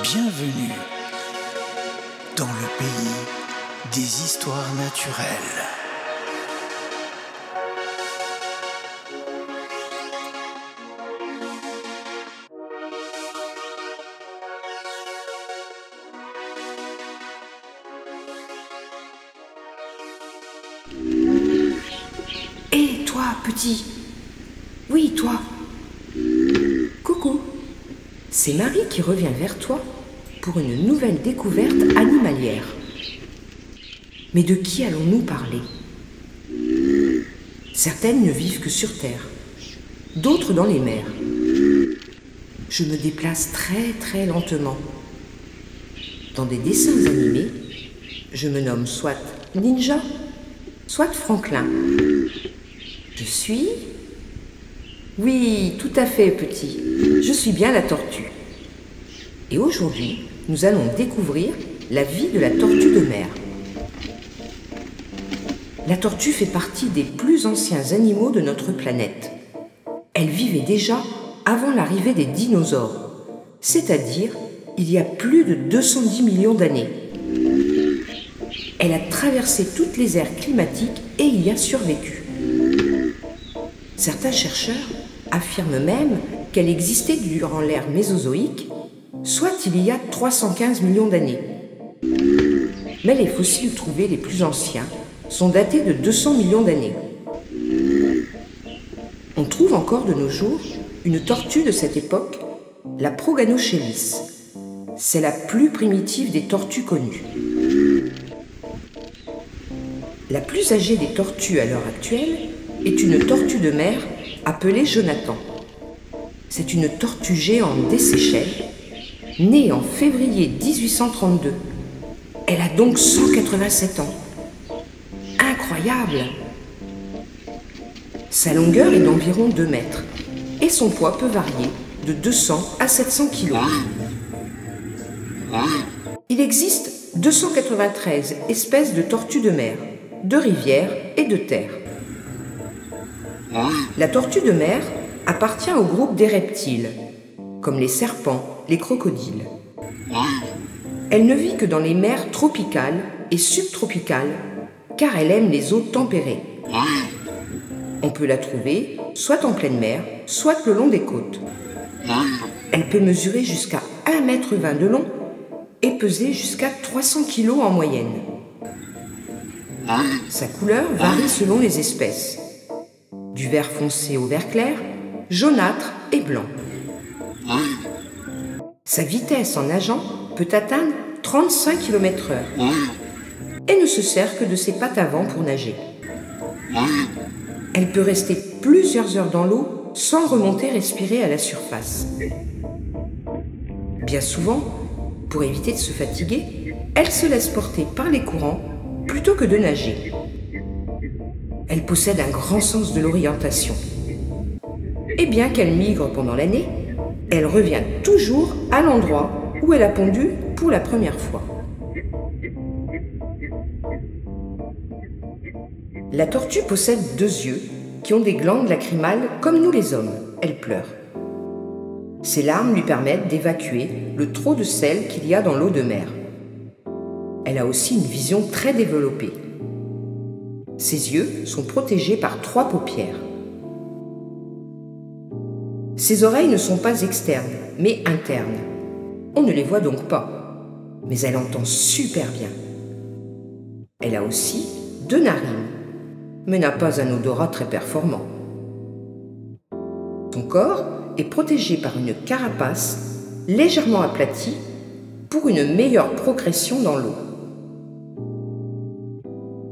Bienvenue dans le pays des histoires naturelles. Hé, toi, petit. Oui, toi. Coucou. C'est Marie qui revient vers toi pour une nouvelle découverte animalière. Mais de qui allons-nous parler? Certaines ne vivent que sur Terre, d'autres dans les mers. Je me déplace très lentement. Dans des dessins animés, je me nomme soit Ninja, soit Franklin. Je suis... Oui, tout à fait, petit. Je suis bien la tortue. Et aujourd'hui, nous allons découvrir la vie de la tortue de mer. La tortue fait partie des plus anciens animaux de notre planète. Elle vivait déjà avant l'arrivée des dinosaures, c'est-à-dire il y a plus de 210 millions d'années. Elle a traversé toutes les ères climatiques et y a survécu. Certains chercheurs affirment même qu'elle existait durant l'ère mésozoïque, soit il y a 315 millions d'années. Mais les fossiles trouvés les plus anciens sont datés de 200 millions d'années. On trouve encore de nos jours une tortue de cette époque, la Proganochelys. C'est la plus primitive des tortues connues. La plus âgée des tortues à l'heure actuelle est une tortue de mer appelée Jonathan. C'est une tortue géante des Seychelles, née en février 1832. Elle a donc 187 ans. Incroyable! Sa longueur est d'environ 2 mètres et son poids peut varier de 200 à 700 kg. Il existe 293 espèces de tortues de mer, de rivière et de terre. La tortue de mer appartient au groupe des reptiles, comme les serpents, les crocodiles. Elle ne vit que dans les mers tropicales et subtropicales, car elle aime les eaux tempérées. On peut la trouver soit en pleine mer, soit le long des côtes. Elle peut mesurer jusqu'à 1,20 m de long et peser jusqu'à 300 kg en moyenne. Sa couleur varie selon les espèces, du vert foncé au vert clair, jaunâtre et blanc. Sa vitesse en nageant peut atteindre 35 km/h et ne se sert que de ses pattes avant pour nager. Elle peut rester plusieurs heures dans l'eau sans remonter respirer à la surface. Bien souvent, pour éviter de se fatiguer, elle se laisse porter par les courants plutôt que de nager. Elle possède un grand sens de l'orientation. Et bien qu'elle migre pendant l'année, elle revient toujours à l'endroit où elle a pondu pour la première fois. La tortue possède 2 yeux qui ont des glandes lacrymales comme nous les hommes. Elle pleure. Ses larmes lui permettent d'évacuer le trop de sel qu'il y a dans l'eau de mer. Elle a aussi une vision très développée. Ses yeux sont protégés par 3 paupières. Ses oreilles ne sont pas externes, mais internes. On ne les voit donc pas, mais elle entend super bien. Elle a aussi 2 narines, mais n'a pas un odorat très performant. Son corps est protégé par une carapace légèrement aplatie pour une meilleure progression dans l'eau.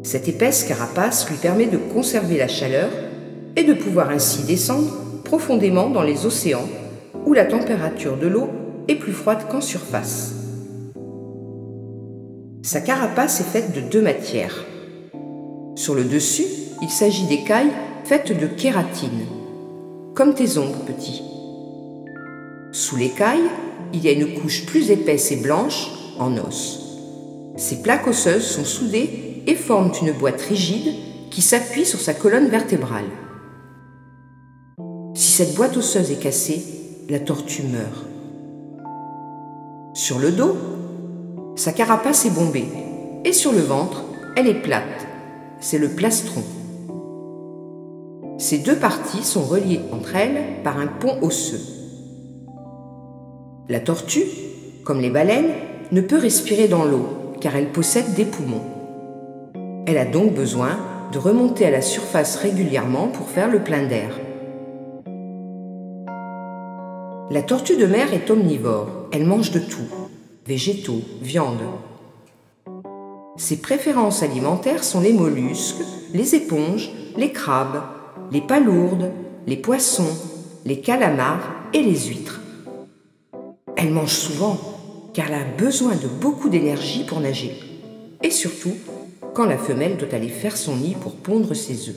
Cette épaisse carapace lui permet de conserver la chaleur et de pouvoir ainsi descendre profondément dans les océans où la température de l'eau est plus froide qu'en surface. Sa carapace est faite de 2 matières. Sur le dessus, il s'agit d'écailles faites de kératine, comme tes ongles, petit. Sous l'écaille, il y a une couche plus épaisse et blanche en os. Ces plaques osseuses sont soudées et forment une boîte rigide qui s'appuie sur sa colonne vertébrale. Si cette boîte osseuse est cassée, la tortue meurt. Sur le dos, sa carapace est bombée et sur le ventre, elle est plate. C'est le plastron. Ces deux parties sont reliées entre elles par un pont osseux. La tortue, comme les baleines, ne peut respirer dans l'eau car elle possède des poumons. Elle a donc besoin de remonter à la surface régulièrement pour faire le plein d'air. La tortue de mer est omnivore. Elle mange de tout, végétaux, viande. Ses préférences alimentaires sont les mollusques, les éponges, les crabes, les palourdes, les poissons, les calamars et les huîtres. Elle mange souvent car elle a besoin de beaucoup d'énergie pour nager. Et surtout, quand la femelle doit aller faire son nid pour pondre ses œufs.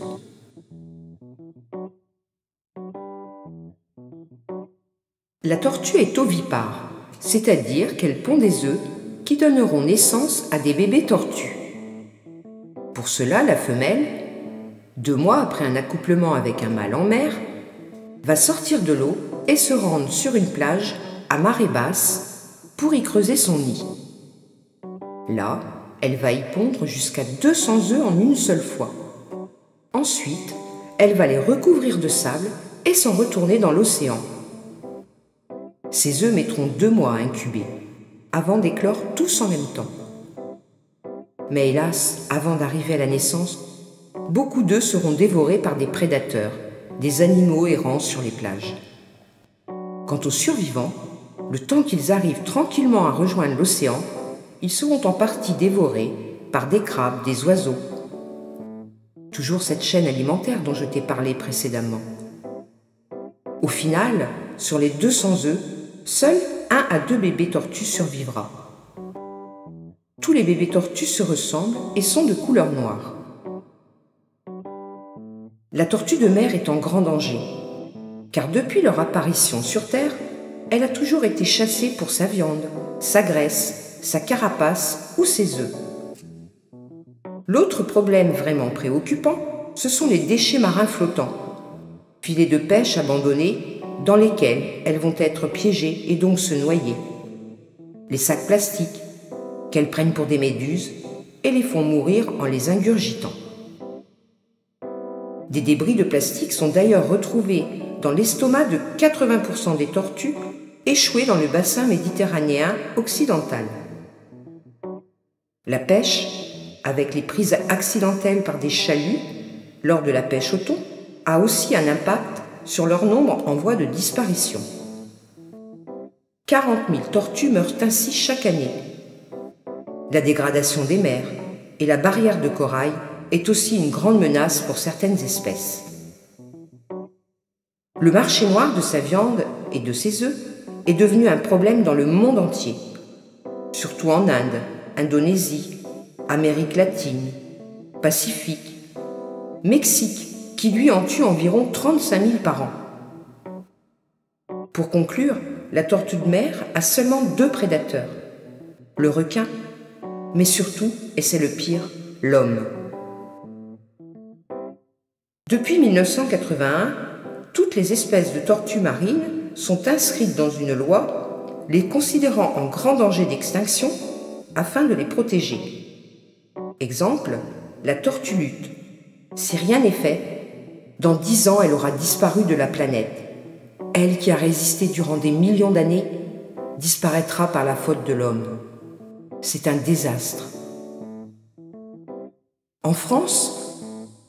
La tortue est ovipare, c'est-à-dire qu'elle pond des œufs qui donneront naissance à des bébés tortues. Pour cela, la femelle, 2 mois après un accouplement avec un mâle en mer, va sortir de l'eau et se rendre sur une plage à marée basse pour y creuser son nid. Là, elle va y pondre jusqu'à 200 œufs en une seule fois. Ensuite, elle va les recouvrir de sable et s'en retourner dans l'océan. Ces œufs mettront 2 mois à incuber, avant d'éclore tous en même temps. Mais hélas, avant d'arriver à la naissance, beaucoup d'œufs seront dévorés par des prédateurs, des animaux errants sur les plages. Quant aux survivants, le temps qu'ils arrivent tranquillement à rejoindre l'océan, ils seront en partie dévorés par des crabes, des oiseaux. Toujours cette chaîne alimentaire dont je t'ai parlé précédemment. Au final, sur les 200 œufs, seul 1 à 2 bébés tortues survivra. Tous les bébés tortues se ressemblent et sont de couleur noire. La tortue de mer est en grand danger, car depuis leur apparition sur Terre, elle a toujours été chassée pour sa viande, sa graisse, sa carapace ou ses œufs. L'autre problème vraiment préoccupant, ce sont les déchets marins flottants, filets de pêche abandonnés dans lesquels elles vont être piégées et donc se noyer. Les sacs plastiques qu'elles prennent pour des méduses et les font mourir en les ingurgitant. Des débris de plastique sont d'ailleurs retrouvés dans l'estomac de 80% des tortues échouées dans le bassin méditerranéen occidental. La pêche, avec les prises accidentelles par des chaluts lors de la pêche au thon, a aussi un impact sur leur nombre en voie de disparition. 40 000 tortues meurent ainsi chaque année. La dégradation des mers et la barrière de corail est aussi une grande menace pour certaines espèces. Le marché noir de sa viande et de ses œufs est devenu un problème dans le monde entier, surtout en Inde, Indonésie, Amérique latine, Pacifique, Mexique, qui lui en tue environ 35 000 par an. Pour conclure, la tortue de mer a seulement 2 prédateurs, le requin, mais surtout, et c'est le pire, l'homme. Depuis 1981, toutes les espèces de tortues marines sont inscrites dans une loi les considérant en grand danger d'extinction afin de les protéger. Exemple, la tortue luth. Si rien n'est fait, dans 10 ans, elle aura disparu de la planète. Elle qui a résisté durant des millions d'années disparaîtra par la faute de l'homme. C'est un désastre. En France,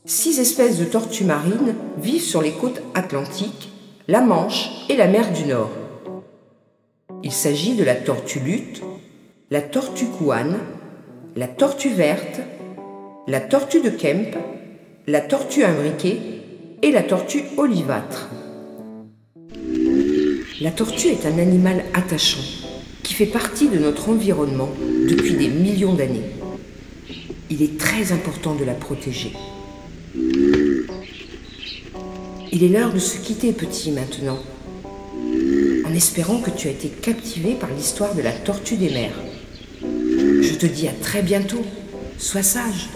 6 espèces de tortues marines vivent sur les côtes atlantiques, la Manche et la mer du Nord. Il s'agit de la tortue luth, la tortue couane, la tortue verte, la tortue de Kemp, la tortue imbriquée et la tortue olivâtre. La tortue est un animal attachant qui fait partie de notre environnement depuis des millions d'années. Il est très important de la protéger. Il est l'heure de se quitter, petit, maintenant, en espérant que tu as été captivé par l'histoire de la tortue des mers. Je te dis à très bientôt. Sois sage.